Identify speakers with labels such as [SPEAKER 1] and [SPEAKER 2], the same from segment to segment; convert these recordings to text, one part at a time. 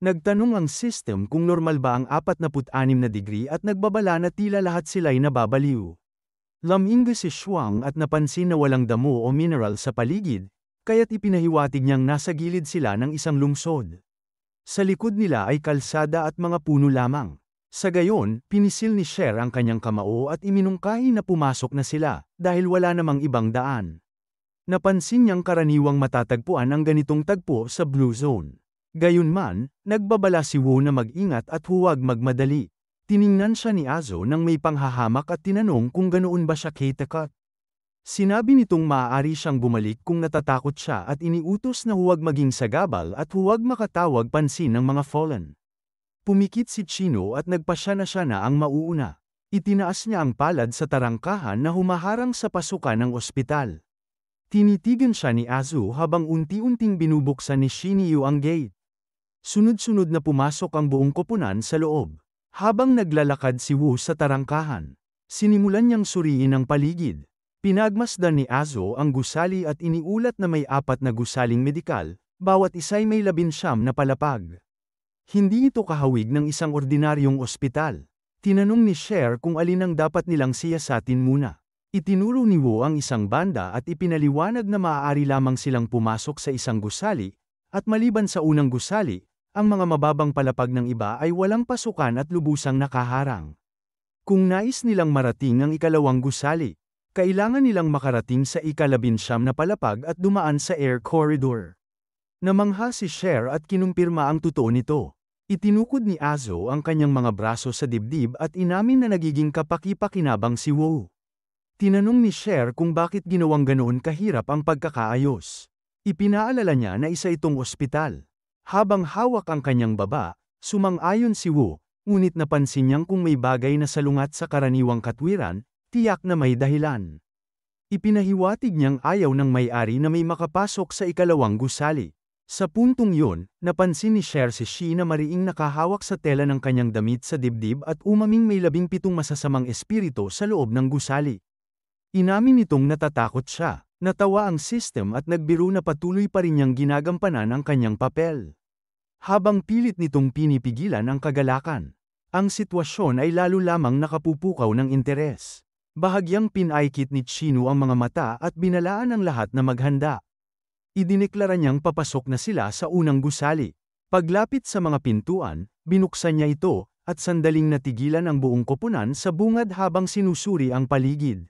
[SPEAKER 1] Nagtanong ang system kung normal ba ang 46 na degree at nagbabala na tila lahat sila'y nababaliw. Laminggo si Shuang at napansin na walang damo o mineral sa paligid, kaya't ipinahiwatig niyang nasa gilid sila ng isang lungsod. Sa likod nila ay kalsada at mga puno lamang. Sa gayon, pinisil ni Cher ang kanyang kamao at iminungkahi na pumasok na sila, dahil wala namang ibang daan. Napansin niyang karaniwang matatagpuan ang ganitong tagpo sa Blue Zone. Gayunman, nagbabala si Wu na mag-ingat at huwag magmadali. Tiningnan siya ni Azo nang may panghahamak at tinanong kung ganoon ba siya katakot. Sinabi nitong maaari siyang bumalik kung natatakot siya at iniutos na huwag maging sagabal at huwag makatawag pansin ng mga fallen. Pumikit si Chino at nagpasya na siya na ang mauuna. Itinaas niya ang palad sa tarangkahan na humaharang sa pasukan ng ospital. Tinitigan siya ni Azu habang unti-unting binubuksan ni Shinyu ang gate. Sunod-sunod na pumasok ang buong koponan sa loob. Habang naglalakad si Wu sa tarangkahan, sinimulan niyang suriin ang paligid. Pinagmasdan ni Azo ang gusali at iniulat na may 4 na gusaling medikal, bawat isa'y may 19 na palapag. Hindi ito kahawig ng isang ordinaryong ospital. Tinanong ni Cher kung alin ang dapat nilang siyasatin muna. Itinuro ni Wu ang isang banda at ipinaliwanag na maaari lamang silang pumasok sa isang gusali, at maliban sa unang gusali, ang mga mababang palapag ng iba ay walang pasukan at lubusang nakaharang. Kung nais nilang marating ang ikalawang gusali, kailangan nilang makarating sa ika-19 na palapag at dumaan sa air corridor. Namangha si Cher at kinumpirma ang totoo nito. Itinukod ni Azo ang kanyang mga braso sa dibdib at inamin na nagiging kapaki-pakinabang si Wu. Tinanong ni Cher kung bakit ginawang ganoon kahirap ang pagkakaayos. Ipinaalala niya na isa itong ospital. Habang hawak ang kanyang baba, sumang-ayon si Wu, ngunit napansin niyang kung may bagay na salungat sa karaniwang katwiran, tiyak na may dahilan. Ipinahiwatig niyang ayaw ng may-ari na may makapasok sa ikalawang gusali. Sa puntong yun, napansin ni Cher si Shi na mariing nakahawak sa tela ng kanyang damit sa dibdib at umaming may 17 masasamang espiritu sa loob ng gusali. Inamin nitong natatakot siya. Natawa ang system at nagbiro na patuloy pa rin niyang ginagampanan ang kanyang papel. Habang pilit nitong pinipigilan ang kagalakan, ang sitwasyon ay lalo lamang nakapupukaw ng interes. Bahagyang pinaikit ni Chino ang mga mata at binalaan ang lahat na maghanda. Idineklara niyang papasok na sila sa unang gusali. Paglapit sa mga pintuan, binuksan niya ito, at sandaling natigilan ang buong koponan sa bungad habang sinusuri ang paligid.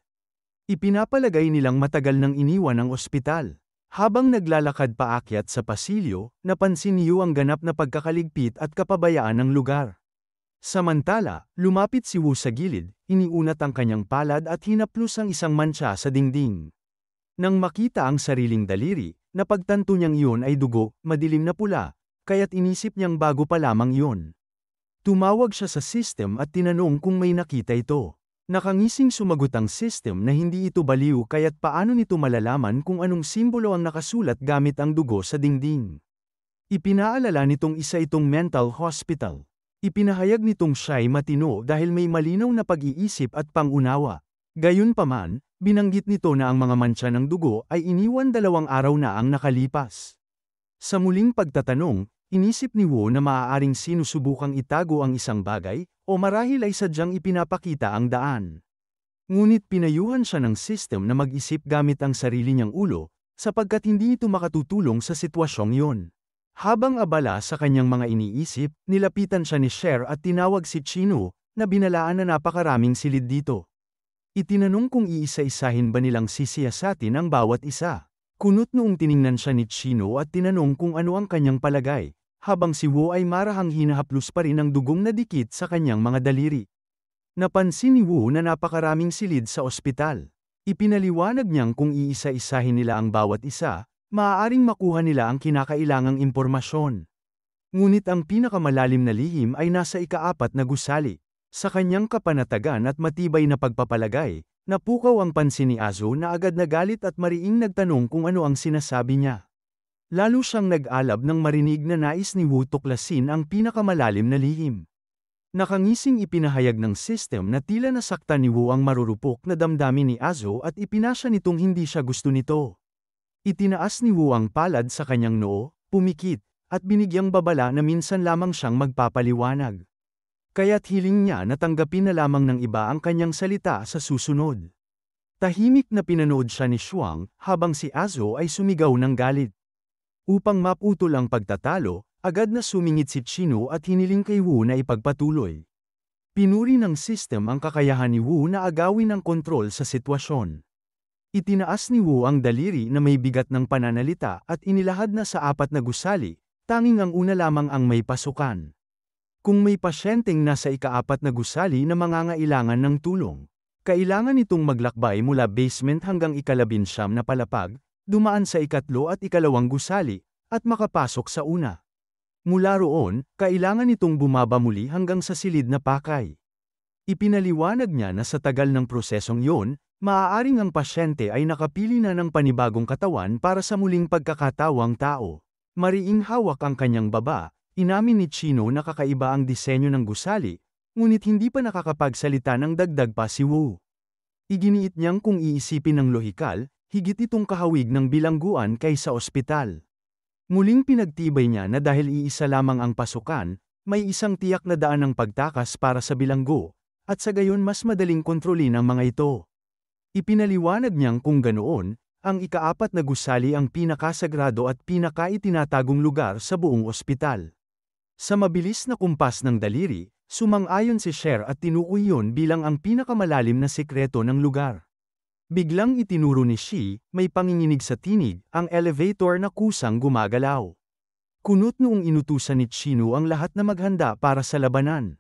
[SPEAKER 1] Ipinapalagay nilang matagal nang iniwan ang ospital. Habang naglalakad paakyat sa pasilyo, napansin niyo ang ganap na pagkakaligpit at kapabayaan ng lugar. Samantala, lumapit si Wu sa gilid, iniunat ang kanyang palad at hinaplos ang isang mantsa sa dingding. Nang makita ang sariling daliri, napagtanto niyang iyon ay dugo, madilim na pula, kaya't inisip niyang bago pa lamang iyon. Tumawag siya sa system at tinanong kung may nakita ito. Nakangising sumagot ang system na hindi ito baliw kaya't paano nito malalaman kung anong simbolo ang nakasulat gamit ang dugo sa dingding. Ipinaalala nitong isa itong mental hospital. Ipinahayag nitong siya'y matino dahil may malinaw na pag-iisip at pangunawa. Gayunpaman, binanggit nito na ang mga mantsa ng dugo ay iniwan 2 araw na ang nakalipas. Sa muling pagtatanong, inisip ni Wu na maaaring sinusubukang itago ang isang bagay, o marahil ay sadyang ipinapakita ang daan. Ngunit pinayuhan siya ng system na mag-isip gamit ang sarili niyang ulo, sapagkat hindi ito makatutulong sa sitwasyong yun. Habang abala sa kanyang mga iniisip, nilapitan siya ni Cher at tinawag si Chino, na binalaan na napakaraming silid dito. Itinanong kung iisa-isahin ba nilang sisiyasatin ang bawat isa. Kunot noong tiningnan siya ni Chino at tinanong kung ano ang kanyang palagay, habang si Wu ay marahang hinahaplos pa rin ang dugong na dikit sa kanyang mga daliri. Napansin ni Wu na napakaraming silid sa ospital. Ipinaliwanag niyang kung iisa-isahin nila ang bawat isa, maaaring makuha nila ang kinakailangang impormasyon. Ngunit ang pinakamalalim na lihim ay nasa ika-4 na gusali. Sa kanyang kapanatagan at matibay na pagpapalagay, napukaw ang pansin ni Azo na agad nagalit at mariing nagtanong kung ano ang sinasabi niya. Lalo siyang nag-alab nang marinig na nais ni Wu tuklasin ang pinakamalalim na lihim. Nakangising ipinahayag ng system na tila nasaktan ni Wu ang marurupok na damdamin ni Azo at ipinasya nitong hindi siya gusto nito. Itinaas ni Wu ang palad sa kanyang noo, pumikit, at binigyang babala na minsan lamang siyang magpapaliwanag. Kaya't hiling niya na tanggapin na lamang ng iba ang kanyang salita sa susunod. Tahimik na pinanood siya ni Shuang, habang si Azo ay sumigaw ng galit. Upang maputol ang pagtatalo, agad na sumingit si Chino at hiniling kay Wu na ipagpatuloy. Pinuri ng system ang kakayahan ni Wu na agawin ang kontrol sa sitwasyon. Itinaas ni Wu ang daliri na may bigat ng pananalita at inilahad na sa 4 na gusali, tanging ang una lamang ang may pasukan. Kung may pasyenteng nasa ika-4 na gusali na mangangailangan ng tulong, kailangan itong maglakbay mula basement hanggang ika-19 na palapag, dumaan sa ika-3 at ika-2 gusali, at makapasok sa una. Mula roon, kailangan itong bumaba muli hanggang sa silid na pakay. Ipinaliwanag niya na sa tagal ng prosesong yun, maaaring ang pasyente ay nakapili na ng panibagong katawan para sa muling pagkakatawang tao. Mariing hawak ang kanyang baba, inamin ni Chino na kakaiba ang disenyo ng gusali, ngunit hindi pa nakakapagsalita ng dagdag pa si Wu. Iginiit niyang kung iisipin ng lohikal, higit itong kahawig ng bilangguan kaysa ospital. Muling pinagtibay niya na dahil iisa lamang ang pasukan, may isang tiyak na daan ng pagtakas para sa bilanggo, at sa gayon mas madaling kontrolin ang mga ito. Ipinaliwanag niyang kung ganoon, ang ika-4 na gusali ang pinakasagrado at pinakaitinatagong lugar sa buong ospital. Sa mabilis na kumpas ng daliri, sumang-ayon si Cher at tinukoy yun bilang ang pinakamalalim na sikreto ng lugar. Biglang itinuro ni Shi, may panginginig sa tinig, ang elevator na kusang gumagalaw. Kunot noong inutusan ni Chino ang lahat na maghanda para sa labanan.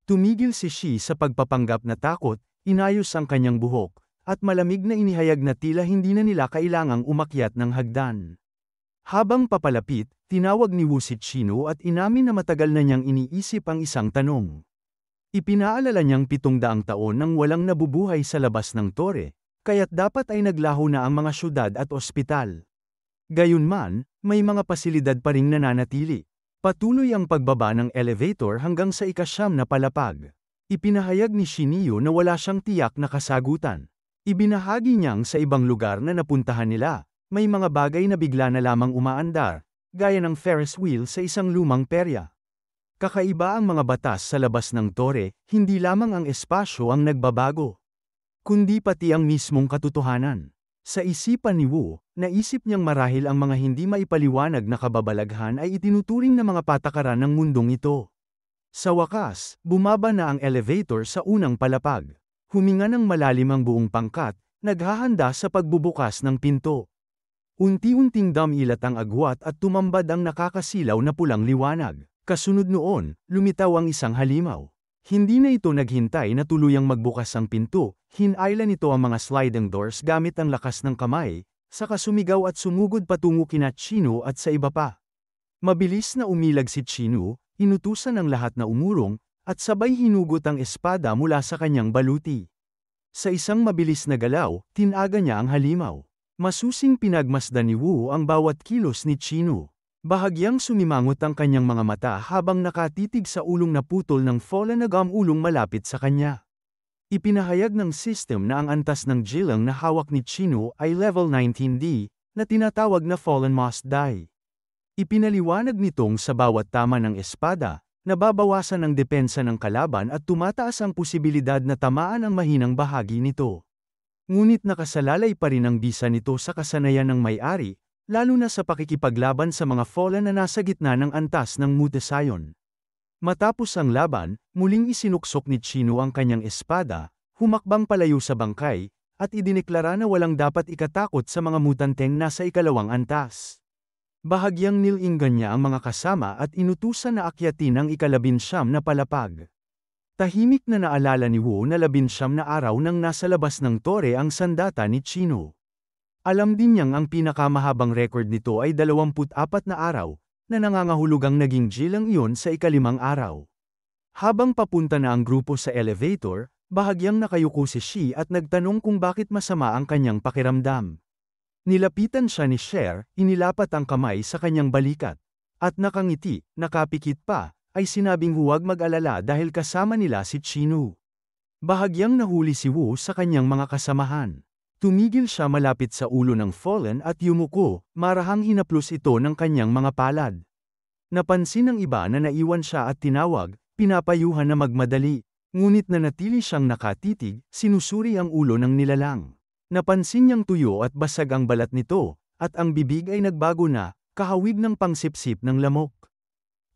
[SPEAKER 1] Tumigil si Shi sa pagpapanggap na takot, inayos ang kanyang buhok, at malamig na inihayag na tila hindi na nila kailangang umakyat ng hagdan. Habang papalapit, tinawag ni Wu si Chino at inamin na matagal na niyang iniisip ang isang tanong. Ipinaalala niyang 700 taon nang walang nabubuhay sa labas ng tore, kaya't dapat ay naglaho na ang mga syudad at ospital. Gayunman, may mga pasilidad pa ring nananatili. Patuloy ang pagbaba ng elevator hanggang sa ika-9 na palapag. Ipinahayag ni Shinio na wala siyang tiyak na kasagutan. Ibinahagi niyang sa ibang lugar na napuntahan nila, may mga bagay na bigla na lamang umaandar, gaya ng Ferris wheel sa isang lumang perya. Kakaiba ang mga batas sa labas ng tore, hindi lamang ang espasyo ang nagbabago, kundi pati ang mismong katotohanan. Sa isipan ni Wu, naisip niyang marahil ang mga hindi maipaliwanag na kababalaghan ay itinuturing na mga patakaran ng mundong ito. Sa wakas, bumaba na ang elevator sa unang palapag. Huminga ng malalim ang buong pangkat, naghahanda sa pagbubukas ng pinto. Unti-unting damilat ang agwat at tumambad ang nakakasilaw na pulang liwanag. Kasunod noon, lumitaw ang isang halimaw. Hindi na ito naghintay na tuluyang magbukas ang pinto, hinailan nito ang mga sliding doors gamit ang lakas ng kamay, saka sumigaw at sumugod patungo kina Chino at sa iba pa. Mabilis na umilag si Chino, inutusan ang lahat na umurong, at sabay hinugot ang espada mula sa kanyang baluti. Sa isang mabilis na galaw, tinaga niya ang halimaw. Masusing pinagmasdan ni Wu ang bawat kilos ni Chino. Bahagyang sumimangot ang kanyang mga mata habang nakatitig sa ulong na putol ng fallen na ulong malapit sa kanya. Ipinahayag ng system na ang antas ng jilang na hawak ni Chino ay level 19D, na tinatawag na fallen must die. Ipinaliwanag nitong sa bawat tama ng espada, nababawasan ang depensa ng kalaban at tumataas ang posibilidad na tamaan ang mahinang bahagi nito. Ngunit nakasalalay pa rin ang bisa nito sa kasanayan ng may-ari, lalo na sa pakikipaglaban sa mga fallen na nasa gitna ng antas ng mutasayon. Matapos ang laban, muling isinuksok ni Chino ang kanyang espada, humakbang palayo sa bangkay, at idineklara na walang dapat ikatakot sa mga mutanteng nasa ikalawang antas. Bahagyang nilinggan niya ang mga kasama at inutusan na akyatin ang ika-19 na palapag. Tahimik na naalala ni Wu na 19 na araw nang nasa labas ng tore ang sandata ni Chino. Alam din niyang ang pinakamahabang record nito ay 24 na araw, na nangangahulugang naging jilang iyon sa ika-5 araw. Habang papunta na ang grupo sa elevator, bahagyang nakayuko si Shi at nagtanong kung bakit masama ang kanyang pakiramdam. Nilapitan siya ni Cher, inilapat ang kamay sa kanyang balikat. At nakangiti, nakapikit pa, ay sinabing huwag mag-alala dahil kasama nila si Chino. Bahagyang nahuli si Wu sa kanyang mga kasamahan. Tumigil siya malapit sa ulo ng fallen at yumuko, marahang hinaplos ito ng kanyang mga palad. Napansin ng iba na naiwan siya at tinawag, pinapayuhan na magmadali. Ngunit nanatili siyang nakatitig, sinusuri ang ulo ng nilalang. Napansin niyang tuyo at basag ang balat nito, at ang bibig ay nagbago na, kahawig ng pangsipsip ng lamok.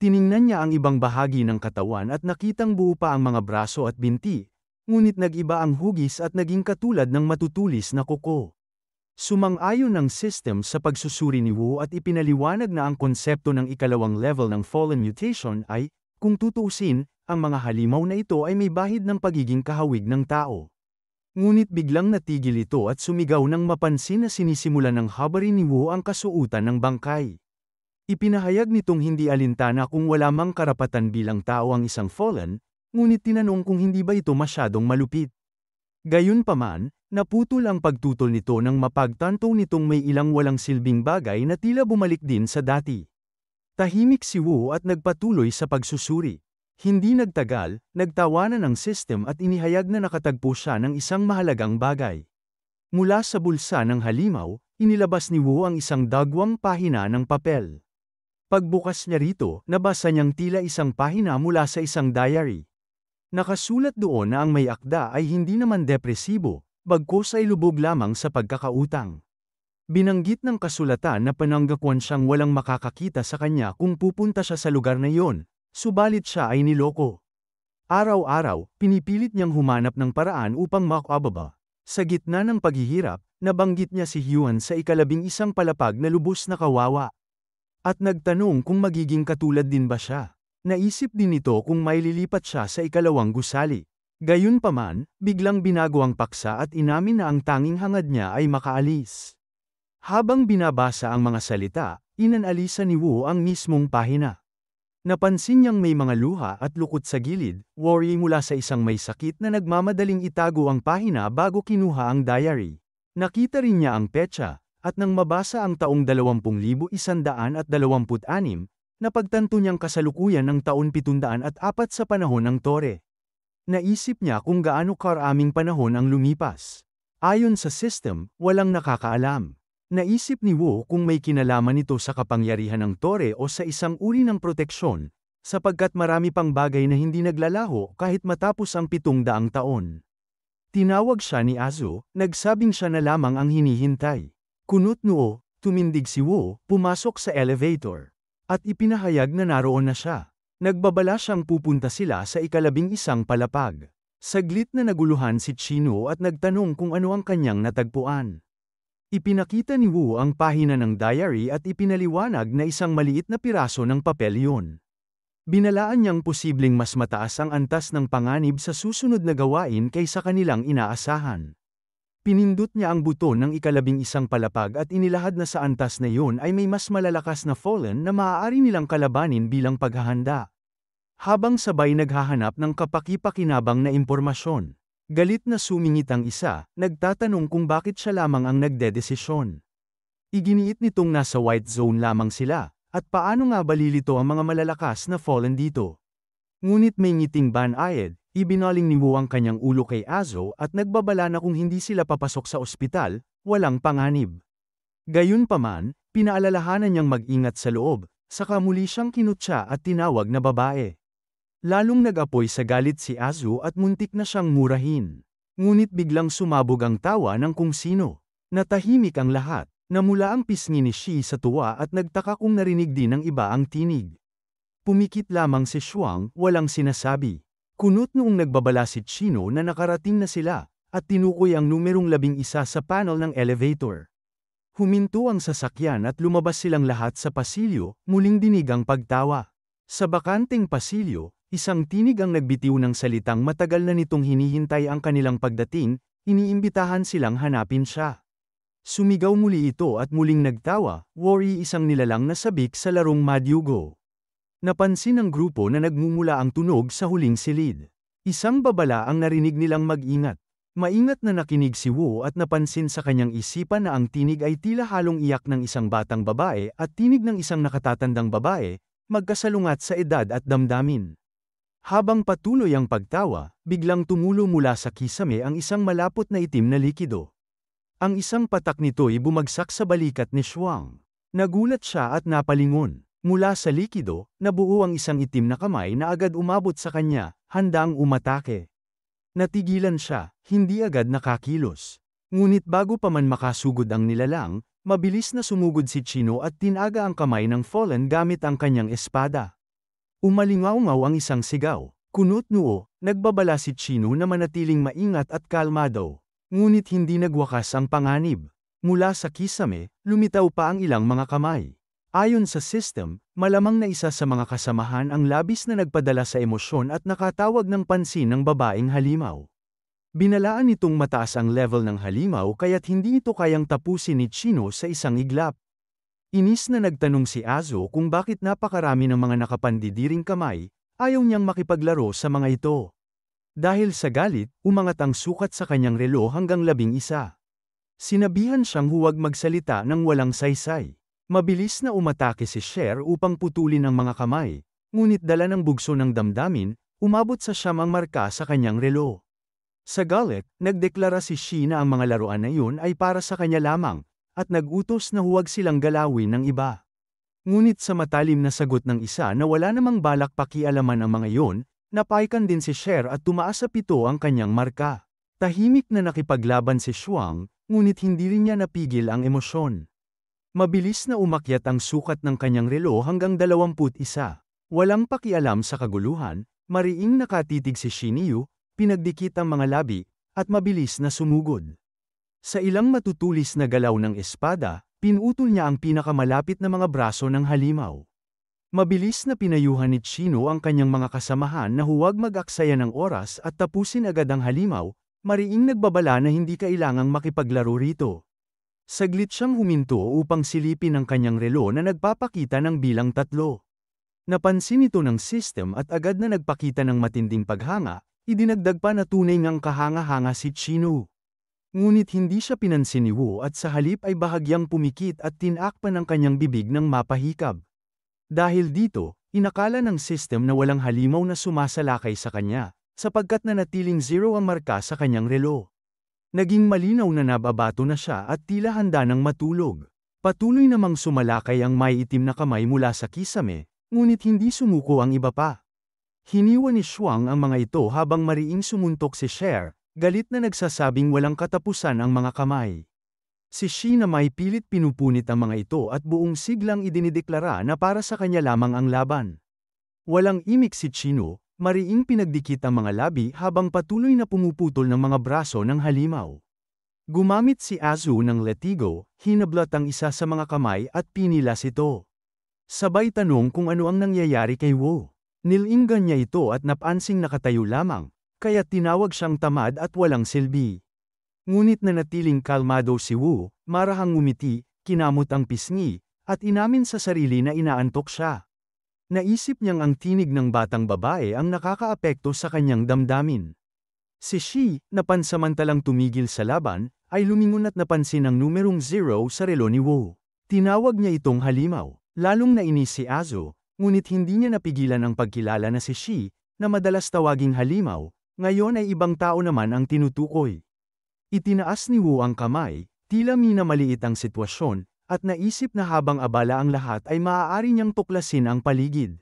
[SPEAKER 1] Tiningnan niya ang ibang bahagi ng katawan at nakitang buo pa ang mga braso at binti, ngunit nag-iba ang hugis at naging katulad ng matutulis na kuko. Sumang-ayon ng system sa pagsusuri ni Wu at ipinaliwanag na ang konsepto ng ikalawang level ng Fallen Mutation ay, kung tutuusin, ang mga halimaw na ito ay may bahid ng pagiging kahawig ng tao. Ngunit biglang natigil ito at sumigaw nang mapansin na sinisimulan ng habari ni Wu ang kasuutan ng bangkay. Ipinahayag nitong hindi alintana kung wala mang karapatan bilang tao ang isang fallen, ngunit tinanong kung hindi ba ito masyadong malupit. Gayunpaman, naputol ang pagtutol nito nang mapagtanto nitong may ilang walang silbing bagay na tila bumalik din sa dati. Tahimik si Wu at nagpatuloy sa pagsusuri. Hindi nagtagal, nagtawanan ang system at inihayag na nakatagpo siya ng isang mahalagang bagay. Mula sa bulsa ng halimaw, inilabas ni Wu ang isang dagwang pahina ng papel. Pagbukas niya rito, nabasa niyang tila isang pahina mula sa isang diary. Nakasulat doon na ang may akda ay hindi naman depresibo, bagkus ay lubog lamang sa pagkakautang. Binanggit ng kasulatan na pananggakuan siyang walang makakakita sa kanya kung pupunta siya sa lugar na iyon, subalit siya ay niloko. Araw-araw, pinipilit niyang humanap ng paraan upang makababa. Sa gitna ng paghihirap, nabanggit niya si Hyun sa ika-11 palapag na lubos na kawawa. At nagtanong kung magiging katulad din ba siya. Naisip din nito kung maililipat siya sa ikalawang gusali. Gayunpaman, biglang binago ang paksa at inamin na ang tanging hangad niya ay makaalis. Habang binabasa ang mga salita, inanalisa ni Wu ang mismong pahina. Napansin niyang may mga luha at lukot sa gilid, worry mula sa isang may sakit na nagmamadaling itago ang pahina bago kinuha ang diary. Nakita rin niya ang petsa, at nang mabasa ang taong 20,126, napagtanto niyang kasalukuyan ng taon 704 sa panahon ng Tore. Naisip niya kung gaano karaming panahon ang lumipas. Ayon sa system, walang nakakaalam. Naisip ni Wu kung may kinalaman ito sa kapangyarihan ng Tore o sa isang uri ng proteksyon, sapagkat marami pang bagay na hindi naglalaho kahit matapos ang 700 taon. Tinawag siya ni Azu, nagsabing siya na lamang ang hinihintay. Kunot noo, tumindig si Wu, pumasok sa elevator. At ipinahayag na naroon na siya. Nagbabala siyang pupunta sila sa ika-11 palapag. Saglit na naguluhan si Chino at nagtanong kung ano ang kanyang natagpuan. Ipinakita ni Wu ang pahina ng diary at ipinaliwanag na isang maliit na piraso ng papel yun. Binalaan niyang posibleng mas mataas ang antas ng panganib sa susunod na gawain kaysa kanilang inaasahan. Pinindot niya ang buton ng ika-11 palapag at inilahad na sa antas na iyon ay may mas malalakas na fallen na maaari nilang kalabanin bilang paghahanda. Habang sabay naghahanap ng kapaki-pakinabang na impormasyon, galit na sumingit ang isa, nagtatanong kung bakit siya lamang ang nagdedesisyon. Iginiit nitong nasa white zone lamang sila, at paano nga balilito ang mga malalakas na fallen dito. Ngunit may ngiting banayad, ibinaling ni Wu ang kanyang ulo kay Azo at nagbabala na kung hindi sila papasok sa ospital, walang panganib. Gayunpaman, pinaalalahanan niyang mag-ingat sa loob, saka muli siyang kinutya at tinawag na babae. Lalong nag-apoy sa galit si Azu at muntik na siyang murahin. Ngunit biglang sumabog ang tawa ng kung sino. Natahimik ang lahat, namula ang pisngi ni Shi sa tuwa at nagtaka kung narinig din ng iba ang tinig. Pumikit lamang si Shuang, walang sinasabi. Kunot noong nagbabala si Chino na nakarating na sila, at tinukoy ang numerong 11 sa panel ng elevator. Huminto ang sasakyan at lumabas silang lahat sa pasilyo, muling dinig ang pagtawa. Sa bakanteng pasilyo, isang tinig ang nagbitiw ng salitang matagal na nitong hinihintay ang kanilang pagdating, iniimbitahan silang hanapin siya. Sumigaw muli ito at muling nagtawa, worry isang nilalang na sabik sa larong Madyugo. Napansin ng grupo na nagmumula ang tunog sa huling silid. Isang babala ang narinig nilang mag-ingat. Maingat na nakinig si Wu at napansin sa kanyang isipan na ang tinig ay tila halong iyak ng isang batang babae at tinig ng isang nakatatandang babae, magkasalungat sa edad at damdamin. Habang patuloy ang pagtawa, biglang tumulo mula sa kisame ang isang malapot na itim na likido. Ang isang patak nito'y bumagsak sa balikat ni Shuang. Nagulat siya at napalingon. Mula sa likido, nabuo ang isang itim na kamay na agad umabot sa kanya, handang umatake. Natigilan siya, hindi agad nakakilos. Ngunit bago pa man makasugod ang nilalang, mabilis na sumugod si Chino at tinaga ang kamay ng Fallen gamit ang kanyang espada. Umalingaw-ngaw ang isang sigaw. Kunot noo, nagbabala si Chino na manatiling maingat at kalmado. Ngunit hindi nagwakas ang panganib. Mula sa kisame, lumitaw pa ang ilang mga kamay. Ayon sa system, malamang na isa sa mga kasamahan ang labis na nagpadala sa emosyon at nakatawag ng pansin ng babaeng halimaw. Binalaan nitong mataas ang level ng halimaw kaya't hindi ito kayang tapusin ni Chino sa isang iglap. Inis na nagtanong si Azo kung bakit napakarami ng mga nakapandidiring kamay, ayaw niyang makipaglaro sa mga ito. Dahil sa galit, umangat ang sukat sa kanyang relo hanggang 11. Sinabihan siyang huwag magsalita ng walang saysay. Mabilis na umatake si Cher upang putulin ang mga kamay, ngunit dala ng bugso ng damdamin, umabot sa 9 ang marka sa kanyang relo. Sa galit, nagdeklara si Shi na ang mga laruan na iyon ay para sa kanya lamang, at nag-utos na huwag silang galawin ng iba. Ngunit sa matalim na sagot ng isa na wala namang balak pakialaman ang mga iyon, napaikan din si Cher at tumaas sa 7 ang kanyang marka. Tahimik na nakipaglaban si Shuang, ngunit hindi rin niya napigil ang emosyon. Mabilis na umakyat ang sukat ng kanyang relo hanggang 21. Walang pakialam sa kaguluhan, mariing nakatitig si Shiniu, pinagdikit ang mga labi, at mabilis na sumugod. Sa ilang matutulis na galaw ng espada, pinutol niya ang pinakamalapit na mga braso ng halimaw. Mabilis na pinayuhan ni Chino ang kanyang mga kasamahan na huwag mag-aksaya ng oras at tapusin agad ang halimaw, mariing nagbabala na hindi kailangang makipaglaro rito. Saglit siyang huminto upang silipin ang kanyang relo na nagpapakita ng bilang 3. Napansin ito ng system at agad na nagpakita ng matinding paghanga, idinagdag pa na tunay ngang kahanga-hanga si Chino. Ngunit hindi siya pinansin ni Wu at sa halip ay bahagyang pumikit at tinakpan ang kanyang bibig ng mapahikab. Dahil dito, inakala ng system na walang halimaw na sumasalakay sa kanya, sapagkat nanatiling 0 ang marka sa kanyang relo. Naging malinaw na nababato na siya at tila handa ng matulog. Patuloy namang sumalakay ang may itim na kamay mula sa kisame, ngunit hindi sumuko ang iba pa. Hiniwa ni Shuang ang mga ito habang mariing sumuntok si Cher, galit na nagsasabing walang katapusan ang mga kamay. Si Shi na may pilit pinupunit ang mga ito at buong siglang idinideklara na para sa kanya lamang ang laban. Walang imik si Chino, mariing pinagdikit ang mga labi habang patuloy na pumuputol ng mga braso ng halimaw. Gumamit si Azu ng letigo, hinablot ang isa sa mga kamay at pinilas ito. Sabay tanong kung ano ang nangyayari kay Wu. Nilinggan niya ito at napansing nakatayo lamang, kaya tinawag siyang tamad at walang silbi. Ngunit nanatiling kalmado si Wu, marahang ngumiti, kinamot ang pisngi, at inamin sa sarili na inaantok siya. Naisip niyang ang tinig ng batang babae ang nakakaapekto sa kanyang damdamin. Si Shi, na pansamantalang tumigil sa laban, ay lumingon at napansin ang numerong 0 sa relo ni Wu. Tinawag niya itong halimaw. Lalong nainis si Azo, ngunit hindi niya napigilan ang pagkilala na si Shi, na madalas tawaging halimaw, ngayon ay ibang tao naman ang tinutukoy. Itinaas ni Wu ang kamay, tila minamaliit ang sitwasyon, at naisip na habang abala ang lahat ay maaari niyang tuklasin ang paligid.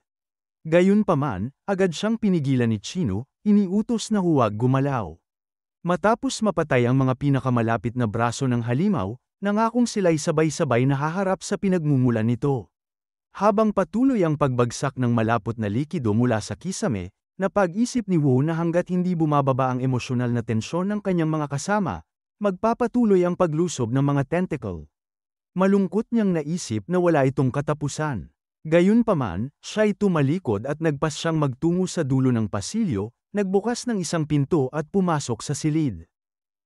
[SPEAKER 1] Gayunpaman, agad siyang pinigilan ni Chino, iniutos na huwag gumalaw. Matapos mapatay ang mga pinakamalapit na braso ng halimaw, nangakong sila'y sabay-sabay na haharap sa pinagmumulan nito. Habang patuloy ang pagbagsak ng malapot na likido mula sa kisame, napag-isip ni Wu na hanggat hindi bumababa ang emosyonal na tensyon ng kanyang mga kasama, magpapatuloy ang paglusob ng mga tentacle. Malungkot niyang naisip na wala itong katapusan. Gayunpaman, siya'y tumalikod at nagpas siyang magtungo sa dulo ng pasilyo, nagbukas ng isang pinto at pumasok sa silid.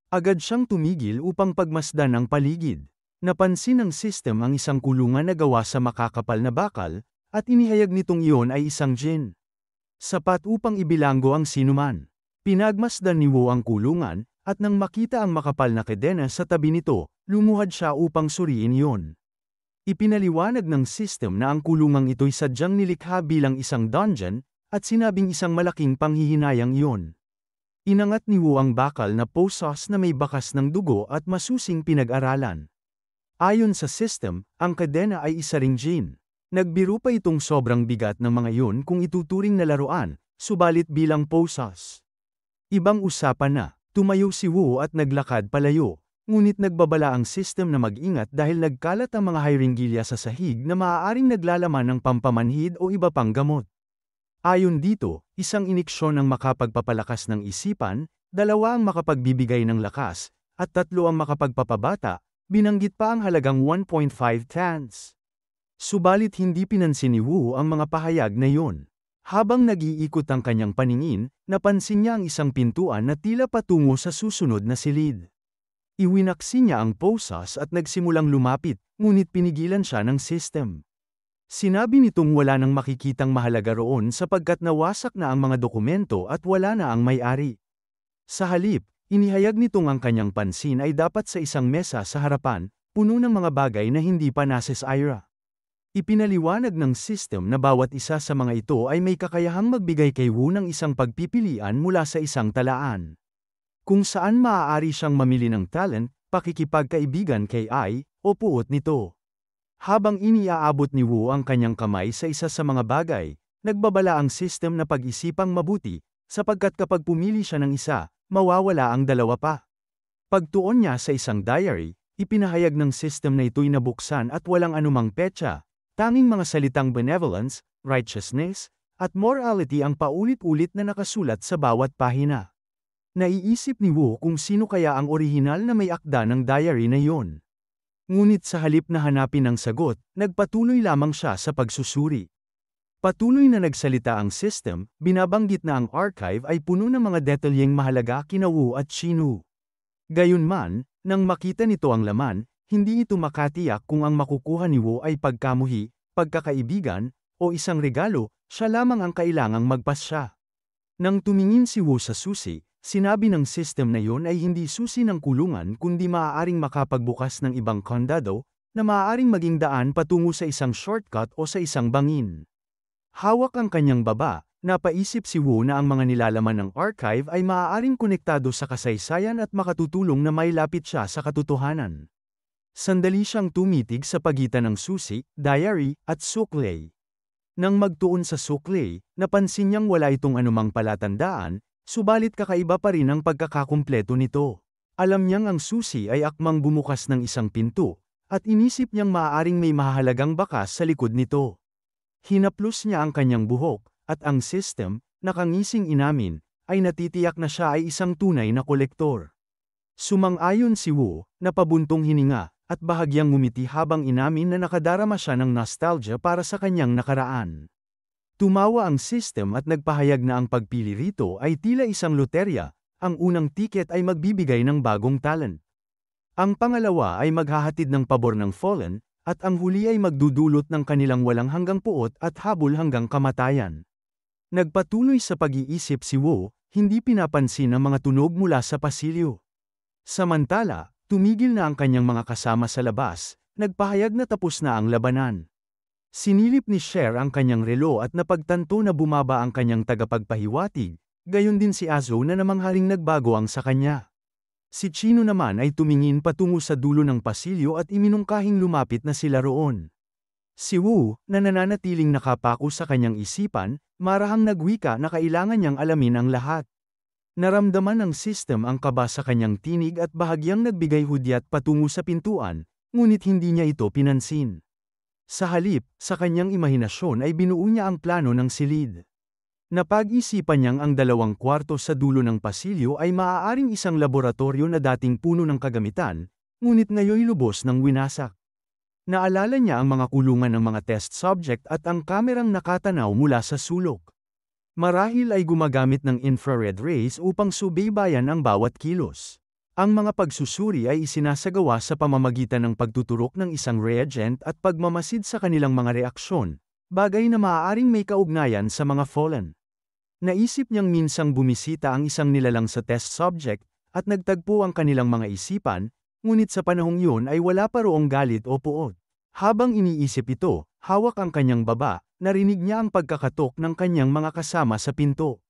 [SPEAKER 1] Agad siyang tumigil upang pagmasdan ang paligid. Napansin ng system ang isang kulungan na gawa sa makakapal na bakal, at inihayag nitong iyon ay isang djinn. Sapat upang ibilanggo ang sinuman. Pinagmasdan ni Wu ang kulungan, at nang makita ang makapal na kedena sa tabi nito, lumuhad siya upang suriin iyon. Ipinaliwanag ng system na ang kulungang ito'y sadyang nilikha bilang isang dungeon, at sinabing isang malaking panghihinayang iyon. Inangat ni Wu ang bakal na posos na may bakas ng dugo at masusing pinag-aralan. Ayon sa system, ang kadena ay isa ring djinn. Nagbiro pa itong sobrang bigat ng mga iyon kung ituturing na laruan, subalit bilang posas. Ibang usapan na, tumayo si Wu at naglakad palayo, ngunit nagbabala ang system na mag-ingat dahil nagkalat ang mga hyringilya sa sahig na maaaring naglalaman ng pampamanhid o iba pang gamot. Ayon dito, isang iniksyon ang makapagpapalakas ng isipan, 2 ang makapagbibigay ng lakas, at 3 ang makapagpapabata, binanggit pa ang halagang 1.5 tans. Subalit hindi pinansin ni Wu ang mga pahayag na iyon. Habang nag-iikot ang kanyang paningin, napansin niya ang isang pintuan na tila patungo sa susunod na silid. Iwinaksi niya ang posas at nagsimulang lumapit, ngunit pinigilan siya ng system. Sinabi nitong wala nang makikitang mahalaga roon sapagkat nawasak na ang mga dokumento at wala na ang may-ari. Sa halip, inihayag nitong ang kanyang pansin ay dapat sa isang mesa sa harapan, puno ng mga bagay na hindi pa nasesayra. Ipinaliwanag ng system na bawat isa sa mga ito ay may kakayahang magbigay kay Wu ng isang pagpipilian mula sa isang talaan. Kung saan maaari siyang mamili ng talent, pakikipagkaibigan kay Ai, o puot nito. Habang iniaabot ni Wu ang kanyang kamay sa isa sa mga bagay, nagbabala ang system na pag-isipang mabuti, sapagkat kapag pumili siya ng isa, mawawala ang 2 pa. Pagtuon niya sa isang diary, ipinahayag ng system na ito'y nabuksan at walang anumang petsa. Tanging mga salitang benevolence, righteousness, at morality ang paulit-ulit na nakasulat sa bawat pahina. Naiisip ni Wu kung sino kaya ang orihinal na may akda ng diary na iyon. Ngunit sa halip na hanapin ang sagot, nagpatuloy lamang siya sa pagsusuri. Patuloy na nagsalita ang system, binabanggit na ang archive ay puno ng mga detalyeng mahalaga kina Wu at Shinu. Gayunman, nang makita nito ang laman, hindi ito makatiyak kung ang makukuha ni Wu ay pagkamuhi, pagkakaibigan, o isang regalo, siya lamang ang kailangang magpasya. Nang tumingin si Wu sa susi, sinabi ng system na yon ay hindi susi ng kulungan kundi maaaring makapagbukas ng ibang kondado, na maaaring maging daan patungo sa isang shortcut o sa isang bangin. Hawak ang kanyang baba, napaisip si Wu na ang mga nilalaman ng archive ay maaaring konektado sa kasaysayan at makatutulong na mailapit siya sa katotohanan. Sandali siyang tumitig sa pagitan ng susi, diary, at suklay. Nang magtuon sa suklay, napansin niyang wala itong anumang palatandaan, subalit kakaiba pa rin ang pagkakakumpleto nito. Alam niyang ang susi ay akmang bumukas ng isang pinto, at inisip niyang maaaring may mahalagang bakas sa likod nito. Hinaplos niya ang kanyang buhok, at ang system, nakangising inamin, ay natitiyak na siya ay isang tunay na kolektor. Sumang-ayon si Wu, napabuntong hininga, at bahagyang ngumiti habang inamin na nakadarama siya ng nostalgia para sa kanyang nakaraan. Tumawa ang system at nagpahayag na ang pagpili rito ay tila isang loterya, ang unang tiket ay magbibigay ng bagong talent. Ang pangalawa ay maghahatid ng pabor ng fallen, at ang huli ay magdudulot ng kanilang walang hanggang puot at habol hanggang kamatayan. Nagpatuloy sa pag-iisip si Wu, hindi pinapansin ang mga tunog mula sa pasilyo. Samantala, tumigil na ang kanyang mga kasama sa labas, nagpahayag na tapos na ang labanan. Sinilip ni Cher ang kanyang relo at napagtanto na bumaba ang kanyang tagapagpahiwatig, gayon din si Azo na namanghaling nagbago ang sa kanya. Si Chino naman ay tumingin patungo sa dulo ng pasilyo at iminungkahing lumapit na sila roon. Si Wu, na nananatiling nakapako sa kanyang isipan, marahang nagwika na kailangan niyang alamin ang lahat. Naramdaman ng system ang kaba sa kanyang tinig at bahagyang nagbigay hudyat patungo sa pintuan, ngunit hindi niya ito pinansin. Sa halip, sa kanyang imahinasyon ay binuo niya ang plano ng silid. Napag-isipan niyang ang 2 kwarto sa dulo ng pasilyo ay maaaring isang laboratorio na dating puno ng kagamitan, ngunit ngayoy lubos ng winasak. Naalala niya ang mga kulungan ng mga test subject at ang kamerang nakatanaw mula sa sulok. Marahil ay gumagamit ng infrared rays upang subaybayan ang bawat kilos. Ang mga pagsusuri ay isinasagawa sa pamamagitan ng pagtuturok ng isang reagent at pagmamasid sa kanilang mga reaksyon, bagay na maaaring may kaugnayan sa mga fallen. Naisip niyang minsang bumisita ang isang nilalang sa test subject, at nagtagpo ang kanilang mga isipan, ngunit sa panahong yun ay wala pa roong galit o puot. Habang iniisip ito, hawak ang kanyang baba, narinig niya ang pagkakatok ng kanyang mga kasama sa pinto.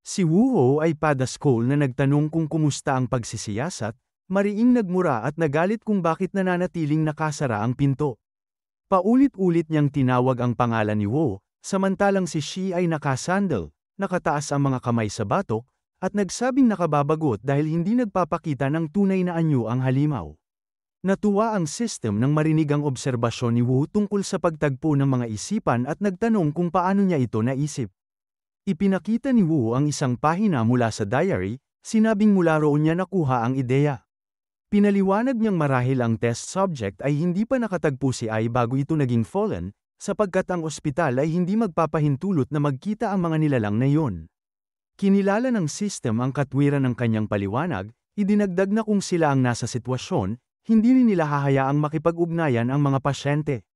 [SPEAKER 1] Si Wu ay padaskol na nagtanong kung kumusta ang pagsisiyasat, mariing nagmura at nagalit kung bakit nananatiling nakasara ang pinto. Paulit-ulit niyang tinawag ang pangalan ni Wu, samantalang si Shi ay nakasandal, nakataas ang mga kamay sa batok, at nagsabing nakababagot dahil hindi nagpapakita ng tunay na anyo ang halimaw. Natuwa ang system nang marinig ang obserbasyon ni Wu tungkol sa pagtagpo ng mga isipan at nagtanong kung paano niya ito naisip. Ipinakita ni Wu ang isang pahina mula sa diary, sinabing mula roon niya nakuha ang ideya. Pinaliwanag niyang marahil ang test subject ay hindi pa nakatagpo si Ai bago ito naging fallen, sapagkat ang ospital ay hindi magpapahintulot na magkita ang mga nilalang na iyon. Kinilala ng system ang katwiran ng kanyang paliwanag, idinagdag na kung sila ang nasa sitwasyon, hindi rin nila hahayaang makipag-ugnayan ang mga pasyente.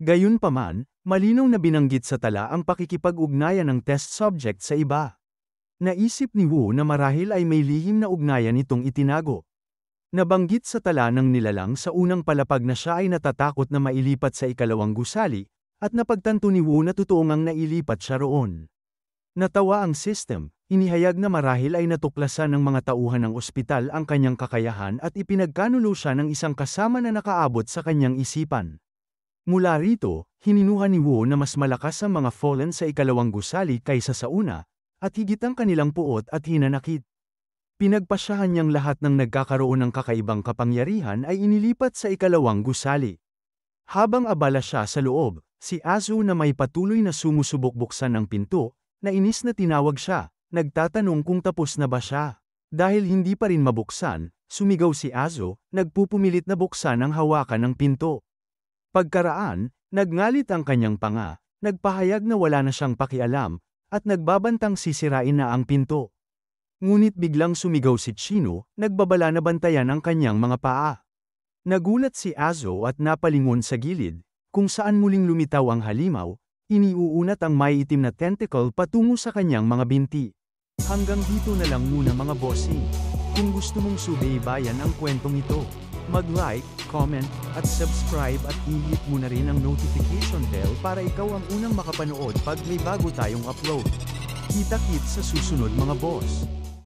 [SPEAKER 1] Gayunpaman, malinaw na binanggit sa tala ang pakikipag-ugnayan ng test subject sa iba. Naisip ni Wu na marahil ay may lihim na ugnayan itong itinago. Nabanggit sa tala ng nilalang sa unang palapag na siya ay natatakot na mailipat sa ikalawang gusali, at napagtanto ni Wu na totoong ang nailipat siya roon. Natawa ang system, inihayag na marahil ay natuklasan ng mga tauhan ng ospital ang kanyang kakayahan at ipinagkanulo siya ng isang kasama na nakaabot sa kanyang isipan. Mula rito, hininuha ni Wu na mas malakas ang mga fallen sa ikalawang gusali kaysa sa una, at higit ang kanilang puot at hinanakit. Pinagpasyahan niyang lahat ng nagkakaroon ng kakaibang kapangyarihan ay inilipat sa ikalawang gusali. Habang abala siya sa loob, si Azu na may patuloy na sumusubok buksan ng pinto, nainis na tinawag siya, nagtatanong kung tapos na ba siya. Dahil hindi pa rin mabuksan, sumigaw si Azu, nagpupumilit na buksan ang hawakan ng pinto. Pagkaraan, nagngalit ang kanyang panga, nagpahayag na wala na siyang pakialam, at nagbabantang sisirain na ang pinto. Ngunit biglang sumigaw si Chino, nagbabala na bantayan ang kanyang mga paa. Nagulat si Azu at napalingon sa gilid, kung saan muling lumitaw ang halimaw, iniuunat ang may itim na tentacle patungo sa kanyang mga binti. Hanggang dito na lang muna mga bossing. Kung gusto mong subaybayan ang kwentong ito, mag-like, comment, at subscribe at i-hit mo na rin ang notification bell para ikaw ang unang makapanood pag may bago tayong upload. Kita-kits sa susunod mga boss.